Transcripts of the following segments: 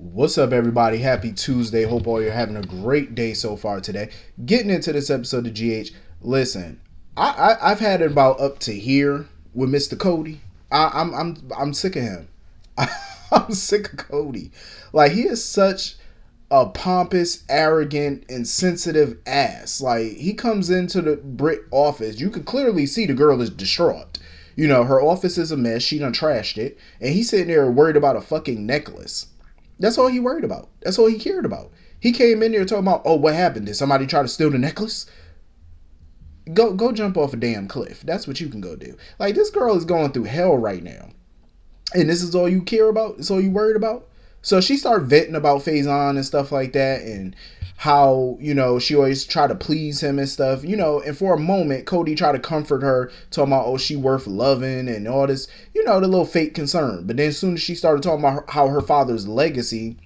What's up, everybody? Happy Tuesday. Hope all you're having a great day so far today. Getting into this episode of GH. Listen, I've had it about up to here with Mr. Cody. I'm sick of him. I'm sick of Cody. Like, he is such a pompous, arrogant, insensitive ass. Like, he comes into the Britt office. You can clearly see the girl is distraught. You know, her office is a mess. She done trashed it. And he's sitting there worried about a fucking necklace. That's all he worried about. That's all he cared about. He came in there talking about, oh, what happened? Did somebody try to steal the necklace? Go jump off a damn cliff. That's what you can go do. Like, this girl is going through hell right now. And this is all you care about? It's all you worried about? So she started venting about Faison and stuff like that, and how, you know, she always try to please him and stuff, you know. And for a moment, Cody tried to comfort her, talking about, oh, she worth loving and all this, you know, the little fake concern. But then as soon as she started talking about how her father's legacy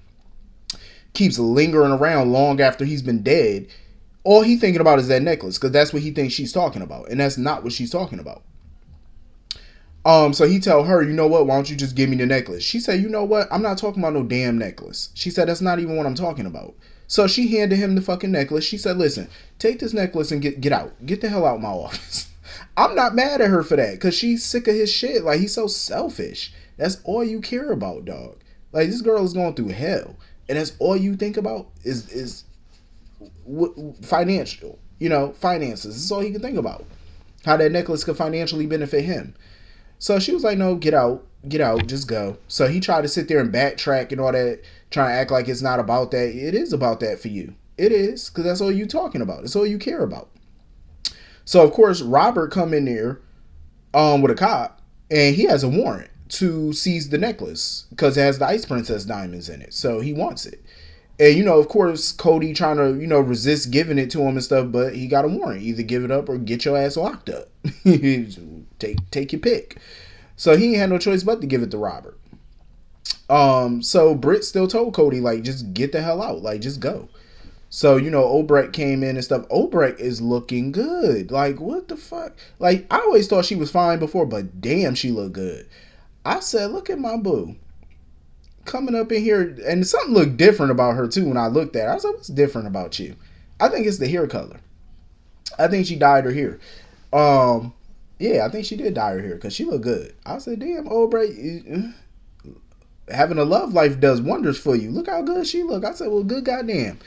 keeps lingering around long after he's been dead, all he thinking about is that necklace, because that's what he thinks she's talking about, and that's not what she's talking about. So he tell her, you know what, why don't you just give me the necklace? She said, you know what, I'm not talking about no damn necklace. She said, that's not even what I'm talking about. So she handed him the fucking necklace. She said, listen, take this necklace and get out. Get the hell out of my office. I'm not mad at her for that, because she's sick of his shit. Like, he's so selfish. That's all you care about, dog. Like, this girl is going through hell, and that's all you think about is financial, you know, finances. This is all he can think about. How that necklace could financially benefit him. So she was like, no, get out, just go. So he tried to sit there and backtrack and all that, trying to act like it's not about that. It is about that for you. It is, because that's all you talking about. It's all you care about. So, of course, Robert come in there with a cop, and he has a warrant to seize the necklace because it has the Ice Princess diamonds in it. So he wants it. And, you know, of course, Cody trying to, you know, resist giving it to him and stuff, but he got a warrant. Either give it up or get your ass locked up. Take your pick. So he ain't had no choice but to give it to Robert. So Britt still told Cody, like, just get the hell out. Like, just go. So, you know, Obrecht came in and stuff. Obrecht is looking good. Like, what the fuck? Like, I always thought she was fine before, but damn, she looked good. I said, look at my boo. Coming up in here, and something looked different about her too when I looked at her. I was like, what's different about you? I think it's the hair color. I think she dyed her hair. Yeah, I think she did dye her hair because she looked good. I said, damn, Obrecht, having a love life does wonders for you. Look how good she look. I said, well, good goddamn.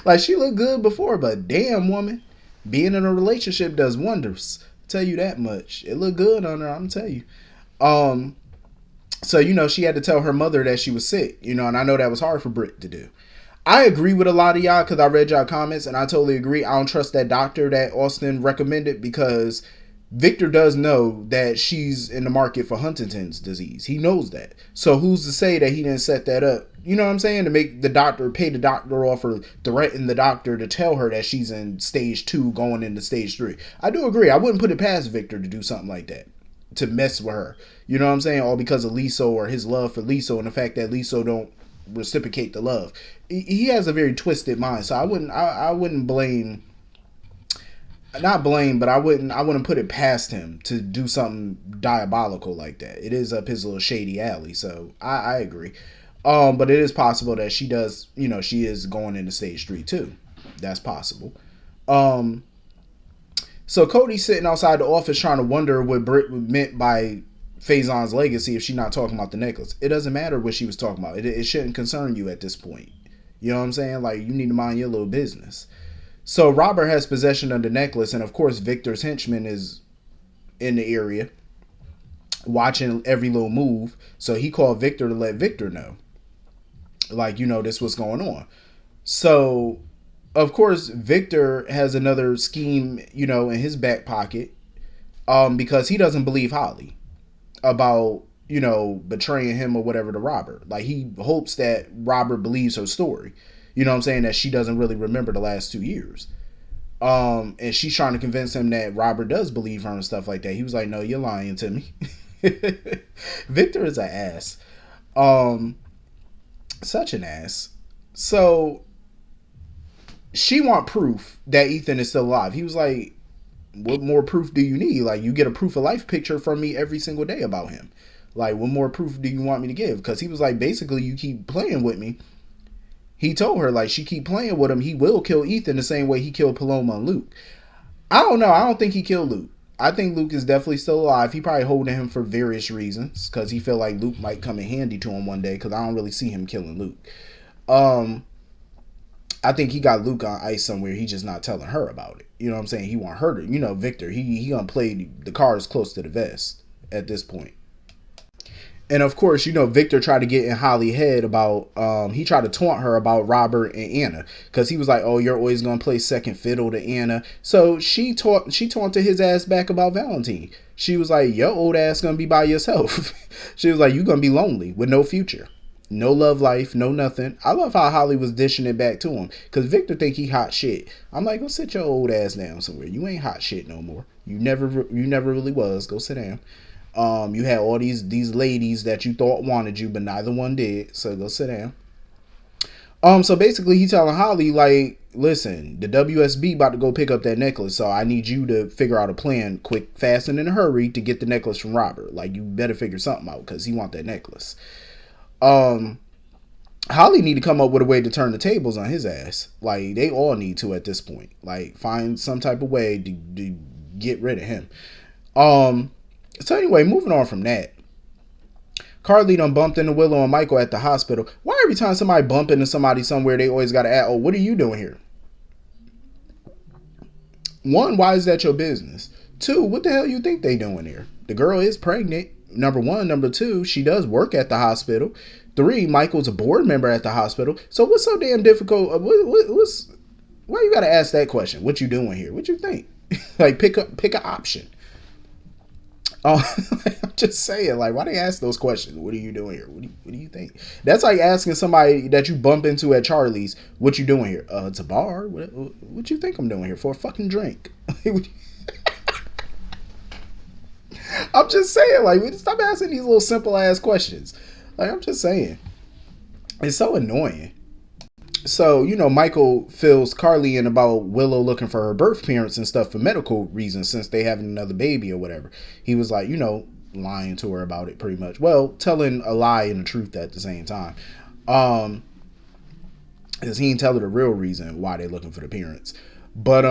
Like, she looked good before, but damn, woman, being in a relationship does wonders. I'll tell you that much. It looked good on her, I'm telling you. So, you know, she had to tell her mother that she was sick, you know, and I know that was hard for Britt to do. I agree with a lot of y'all because I read y'all comments, and I totally agree. I don't trust that doctor that Austin recommended because Victor does know that she's in the market for Huntington's disease. He knows that. So who's to say that he didn't set that up? You know what I'm saying? To make the doctor, pay the doctor off or threaten the doctor to tell her that she's in stage 2 going into stage 3. I do agree. I wouldn't put it past Victor to do something like that, to mess with her. You know what I'm saying? All because of Liso or his love for Liso and the fact that Liso don't reciprocate the love. He has a very twisted mind, so I wouldn't blame, not blame, but I wouldn't put it past him to do something diabolical like that. It is up his little shady alley, so I agree. But it is possible that she does, you know, she is going into stage 3 too. That's possible. So Cody's sitting outside the office trying to wonder what Britt meant by Faison's legacy if she's not talking about the necklace. It doesn't matter what she was talking about. It shouldn't concern you at this point. You know what I'm saying? Like, you need to mind your little business. So Robert has possession of the necklace, and of course Victor's henchman is in the area watching every little move. So he called Victor to let Victor know, like, you know, this what's going on. So of course Victor has another scheme, you know, in his back pocket, because he doesn't believe Holly about, you know, betraying him or whatever to Robert. Like, he hopes that Robert believes her story. You know what I'm saying? That she doesn't really remember the last 2 years. And she's trying to convince him that Robert does believe her and stuff like that. He was like, no, you're lying to me. Victor is an ass. Such an ass. So she want proof that Ethan is still alive. He was like, what more proof do you need? Like, you get a proof of life picture from me every single day about him. Like, what more proof do you want me to give? Because he was like, basically, you keep playing with me. He told her, like, she keep playing with him, he will kill Ethan the same way he killed Paloma and Luke. I don't know. I don't think he killed Luke. I think Luke is definitely still alive. He probably holding him for various reasons, because he feel like Luke might come in handy to him one day, because I don't really see him killing Luke. I think he got Luke on ice somewhere. He just not telling her about it. You know what I'm saying? He want her to, Victor, he gonna play the cards close to the vest at this point. And of course, Victor tried to get in Holly's head about, he tried to taunt her about Robert and Anna. Because he was like, oh, you're always going to play second fiddle to Anna. So she taunted his ass back about Valentine. She was like, your old ass going to be by yourself. She was like, you going to be lonely with no future. No love life, no nothing. I love how Holly was dishing it back to him. Because Victor think he hot shit. I'm like, go sit your old ass down somewhere. You ain't hot shit no more. You never really was. Go sit down. You had all these ladies that you thought wanted you, but neither one did. So go sit down. So basically he telling Holly, like, listen, the WSB about to go pick up that necklace. So I need you to figure out a plan quick, fast, and in a hurry to get the necklace from Robert. Like, you better figure something out because he want that necklace. Holly need to come up with a way to turn the tables on his ass. Like, they all need to at this point. Like, find some type of way to get rid of him. So anyway, moving on from that. Carly done bumped into Willow and Michael at the hospital. Why every time somebody bump into somebody somewhere, they always got to ask, oh, what are you doing here? One, why is that your business? Two, what the hell you think they doing here? The girl is pregnant. Number one. Number two, she does work at the hospital. Three, Michael's a board member at the hospital. So what's so damn difficult? Why you got to ask that question? What you doing here? What you think? Like, pick an option. I'm just saying, like, why they ask those questions? What are you doing here? What do you think? That's like asking somebody that you bump into at Charlie's, what you doing here? It's a bar. What you think I'm doing here for? A fucking drink? I'm just saying, like, stop asking these little simple ass questions. Like, I'm just saying, it's so annoying. So, Michael fills Carly in about Willow looking for her birth parents and stuff for medical reasons since they having another baby or whatever. He was like, lying to her about it pretty much. Well, telling a lie and the truth at the same time. Because he didn't tell her the real reason why they're looking for the parents. But,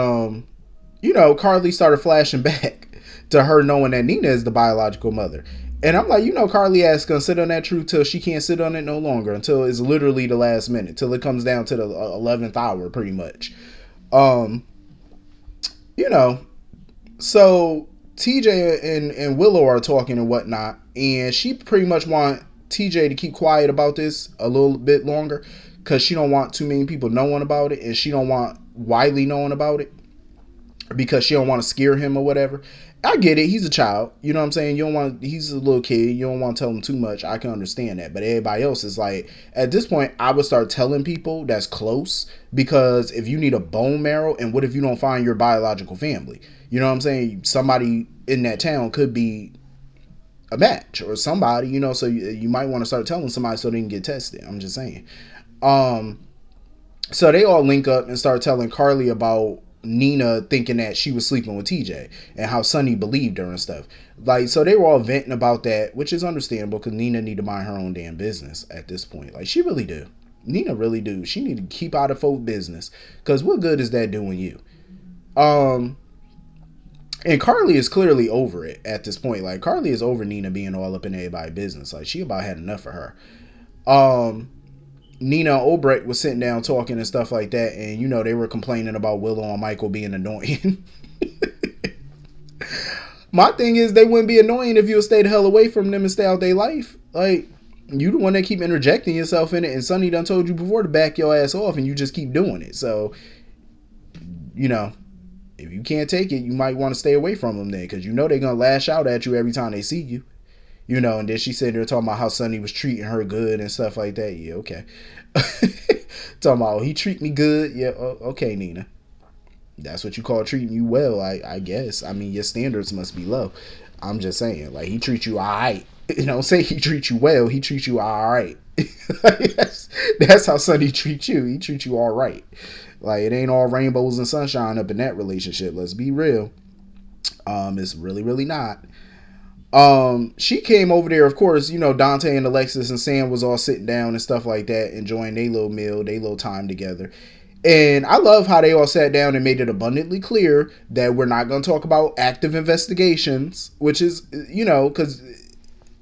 Carly started flashing back to her knowing that Nina is the biological mother. And I'm like, Carly ass gonna sit on that truth till she can't sit on it no longer, until it's literally the last minute, till it comes down to the 11th hour, pretty much. So TJ and Willow are talking and whatnot, and she pretty much want TJ to keep quiet about this a little bit longer, because she don't want too many people knowing about it, and she don't want Wiley knowing about it, because she don't want to scare him or whatever. I get it. He's a child. You know what I'm saying? He's a little kid. You don't want to tell him too much. I can understand that. But everybody else is like, at this point, I would start telling people that's close, because if you need a bone marrow, and what if you don't find your biological family? You know what I'm saying? Somebody in that town could be a match or somebody, so you might want to start telling somebody so they can get tested. I'm just saying. So they all link up and start telling Carly about Nina thinking that she was sleeping with TJ and how Sonny believed her and stuff. Like, so they were all venting about that, which is understandable because Nina need to mind her own damn business at this point. Like, she really do. Nina really do. She need to keep out of folk business, because what good is that doing you? And Carly is clearly over it at this point. Like, Carly is over Nina being all up in everybody's business. Like, she about had enough of her. Nina and Obrecht was sitting down talking and stuff like that, and they were complaining about Willow and Michael being annoying. My thing is, they wouldn't be annoying if you would stay the hell away from them and stay out their life. Like, you the one that keep interjecting yourself in it, and Sonny done told you before to back your ass off, and you just keep doing it. So, if you can't take it, you might want to stay away from them then, because they're gonna lash out at you every time they see you. And then she said they're talking about how Sonny was treating her good and stuff like that. Yeah, okay. Talking about, he treat me good. Yeah, okay, Nina. That's what you call treating you well, I guess. I mean, your standards must be low. I'm just saying, like, he treats you all right. Say he treats you well, he treats you all right. That's how Sonny treats you. He treats you all right. Like, it ain't all rainbows and sunshine up in that relationship. Let's be real. It's really, really not. She came over there, of course, Dante and Alexis and Sam was all sitting down and stuff like that, enjoying their little meal, their little time together. And I love how they all sat down and made it abundantly clear that we're not going to talk about active investigations, which is, because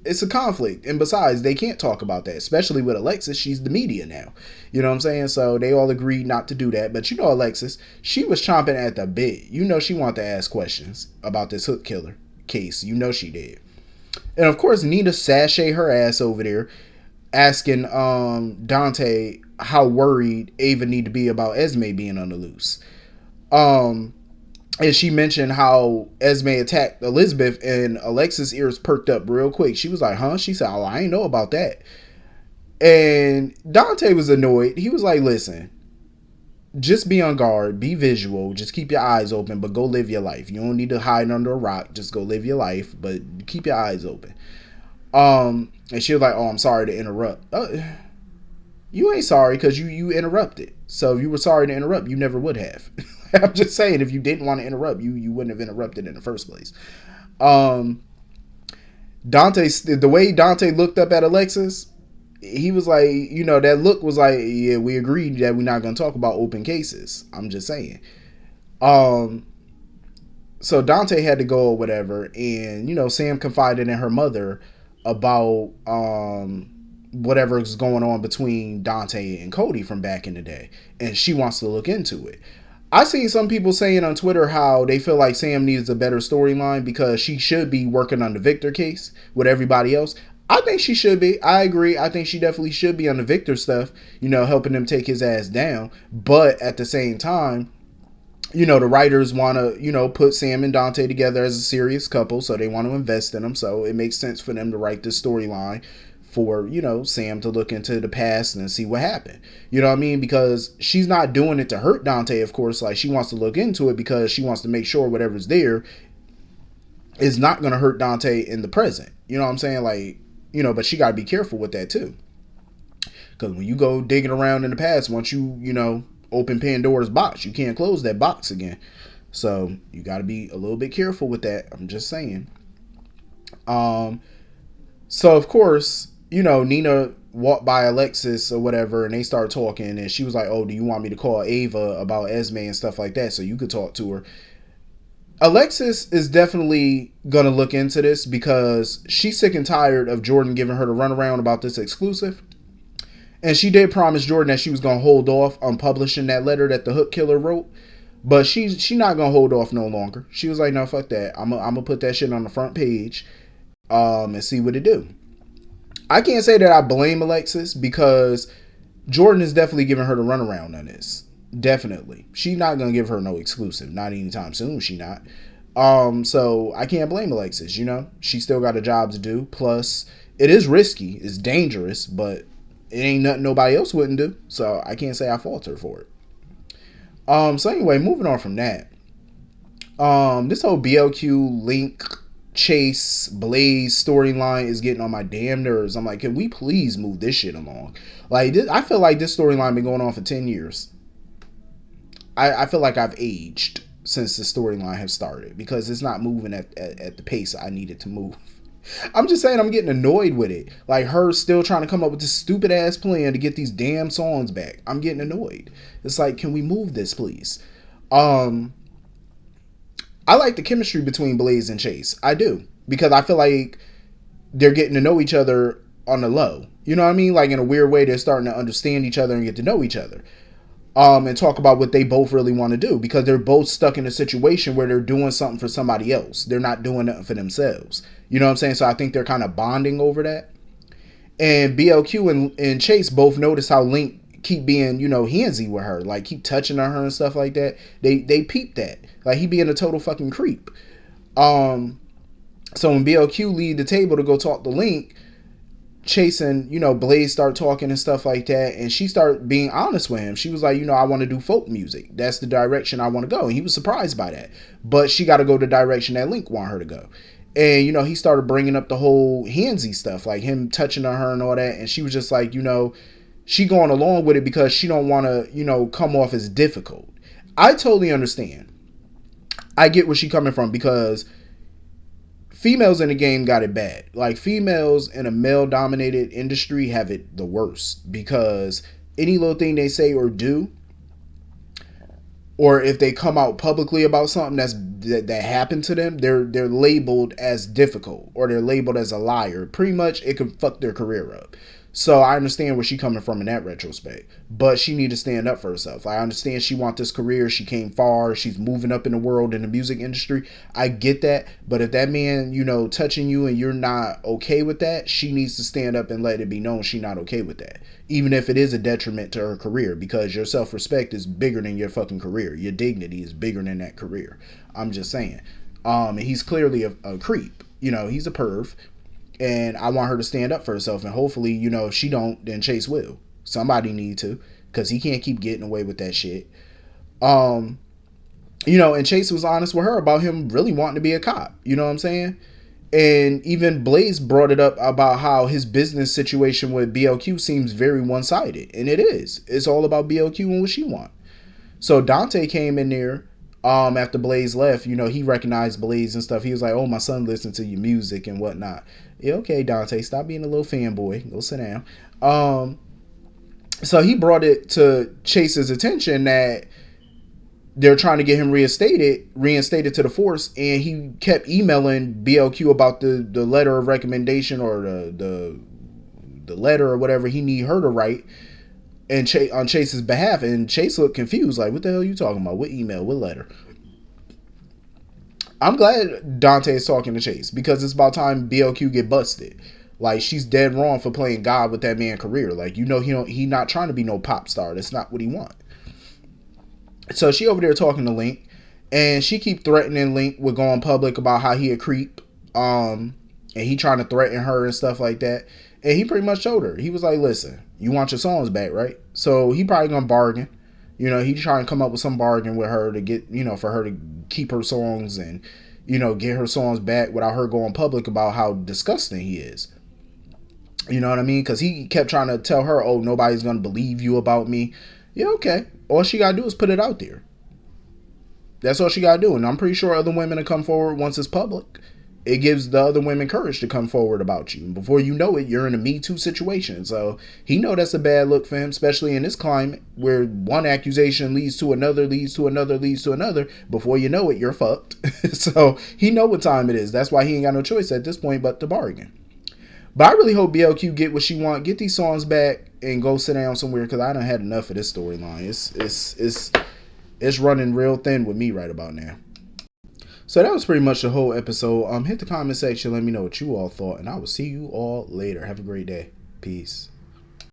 it's a conflict. And besides, they can't talk about that, especially with Alexis. She's the media now. You know what I'm saying? So they all agreed not to do that. But Alexis, she was chomping at the bit. She wanted to ask questions about this hook killer case. She did. And of course, Nina sashayed her ass over there, asking Dante how worried Ava need to be about Esme being on the loose. And she mentioned how Esme attacked Elizabeth, and Alexis' ears perked up real quick. She was like, huh? She said, oh, I ain't know about that. And Dante was annoyed. He was like, listen, just be on guard, be visual, just keep your eyes open, but go live your life. You don't need to hide under a rock. Just go live your life, but keep your eyes open. And she was like, oh, I'm sorry to interrupt. You ain't sorry because you interrupted. So if you were sorry to interrupt, you never would have. I'm just saying, if you didn't want to interrupt, you wouldn't have interrupted in the first place. Dante, the way Dante looked up at Alexis, he was like, that look was like, yeah, we agreed that we're not going to talk about open cases. I'm just saying. So Dante had to go or whatever, and Sam confided in her mother about whatever's going on between Dante and Cody from back in the day, and she wants to look into it. I seen some people saying on Twitter how they feel like Sam needs a better storyline because she should be working on the Victor case with everybody else. I think she should be. I agree. I think she definitely should be on the Victor stuff, helping him take his ass down. But at the same time, the writers want to, put Sam and Dante together as a serious couple, so they want to invest in them. So it makes sense for them to write this storyline for, Sam to look into the past and see what happened. You know what I mean? Because she's not doing it to hurt Dante, of course. Like, she wants to look into it because she wants to make sure whatever's there is not going to hurt Dante in the present. You know what I'm saying? Like, but she got to be careful with that too. Because when you go digging around in the past, once you, open Pandora's box, you can't close that box again. So you got to be a little bit careful with that. I'm just saying. So of course, Nina walked by Alexis or whatever, and they started talking, and she was like, oh, do you want me to call Ava about Esme and stuff like that so you could talk to her? Alexis is definitely going to look into this because she's sick and tired of Jordan giving her the runaround about this exclusive. And she did promise Jordan that she was going to hold off on publishing that letter that the hook killer wrote. But she's not going to hold off no longer. She was like, no, fuck that. I'm going to put that shit on the front page and see what it do. I can't say that I blame Alexis because Jordan is definitely giving her the runaround on this. Definitely. She's not going to give her no exclusive. Not anytime soon, she not. So I can't blame Alexis, She still got a job to do. Plus, it is risky. It's dangerous, but it ain't nothing nobody else wouldn't do. So I can't say I fault her for it. So anyway, moving on from that. This whole BLQ Link Chase Blaze storyline is getting on my damn nerves. I'm like, can we please move this shit along? Like, I feel like this storyline been going on for 10 years. I feel like I've aged since the storyline has started because it's not moving at the pace I need it to move. I'm just saying, I'm getting annoyed with it. Like, her still trying to come up with this stupid ass plan to get these damn songs back. I'm getting annoyed. It's like, can we move this, please? I like the chemistry between Blaze and Chase. I do. Because I feel like they're getting to know each other on the low. You know what I mean? Like, in a weird way, they're starting to understand each other and get to know each other. And talk about what they both really want to do. Because they're both stuck in a situation where they're doing something for somebody else. They're not doing nothing for themselves. You know what I'm saying? So I think they're kind of bonding over that. And BLQ and Chase both notice how Link keep being, handsy with her. Like, keep touching on her and stuff like that. They peep that. Like, he being a total fucking creep. So when BLQ leave the table to go talk to Link, Chase and, Blaze start talking and stuff like that. And she started being honest with him. She was like, I want to do folk music. That's the direction I want to go. And he was surprised by that. But she got to go the direction that Link want her to go. And, he started bringing up the whole handsy stuff, like him touching on her and all that. And she was just like, she going along with it because she don't want to, come off as difficult. I totally understand. I get where she coming from because females in the game got it bad. Like, females in a male dominated industry have it the worst, because any little thing they say or do, or if they come out publicly about something that happened to them, they're labeled as difficult, or they're labeled as a liar. Pretty much, it can fuck their career up. So I understand where she coming from in that retrospect, but she need to stand up for herself. I understand she want this career. She came far. She's moving up in the world in the music industry. I get that, but if that man, touching you and you're not okay with that, she needs to stand up and let it be known she's not okay with that, even if it is a detriment to her career, because your self-respect is bigger than your fucking career. Your dignity is bigger than that career. I'm just saying. He's clearly a creep. He's a perv. And I want her to stand up for herself. And hopefully, if she don't, then Chase will. Somebody need to. Because he can't keep getting away with that shit. And Chase was honest with her about him really wanting to be a cop. You know what I'm saying? And even Blaze brought it up about how his business situation with BLQ seems very one-sided. And it is. It's all about BLQ and what she wants. So Dante came in there. After Blaze left, he recognized Blaze and stuff. He was like, "Oh, my son listened to your music and whatnot." Yeah, okay, Dante, stop being a little fanboy. Go sit down. So he brought it to Chase's attention that they're trying to get him reinstated to the force, and he kept emailing BLQ about the letter of recommendation, or the letter or whatever he need her to write, and on Chase's behalf. And Chase looked confused, like, what the hell are you talking about? What email? What letter? I'm glad Dante is talking to Chase, because it's about time BLQ get busted. Like, she's dead wrong for playing God with that man's career. Like, he not trying to be no pop star. That's not what he want. So she over there talking to Link, and she keep threatening Link with going public about how he a creep. And he trying to threaten her and stuff like that. And he pretty much told her. He was like, "Listen, you want your songs back, right?" So he probably gonna bargain. He trying to come up with some bargain with her to get, for her to keep her songs and, get her songs back without her going public about how disgusting he is. You know what I mean? Because he kept trying to tell her, "Oh, nobody's gonna believe you about me." Yeah, okay. All she gotta do is put it out there. That's all she gotta do. And I'm pretty sure other women will come forward once it's public. It gives the other women courage to come forward about you. And before you know it, you're in a Me Too situation. So he know that's a bad look for him, especially in this climate where one accusation leads to another, leads to another, leads to another. Before you know it, you're fucked. So he know what time it is. That's why he ain't got no choice at this point but to bargain. But I really hope BLQ get what she want, get these songs back, and go sit down somewhere, because I done had enough of this storyline. It's running real thin with me right about now. So that was pretty much the whole episode. Hit the comment section, let me know what you all thought, and I will see you all later. Have a great day. Peace.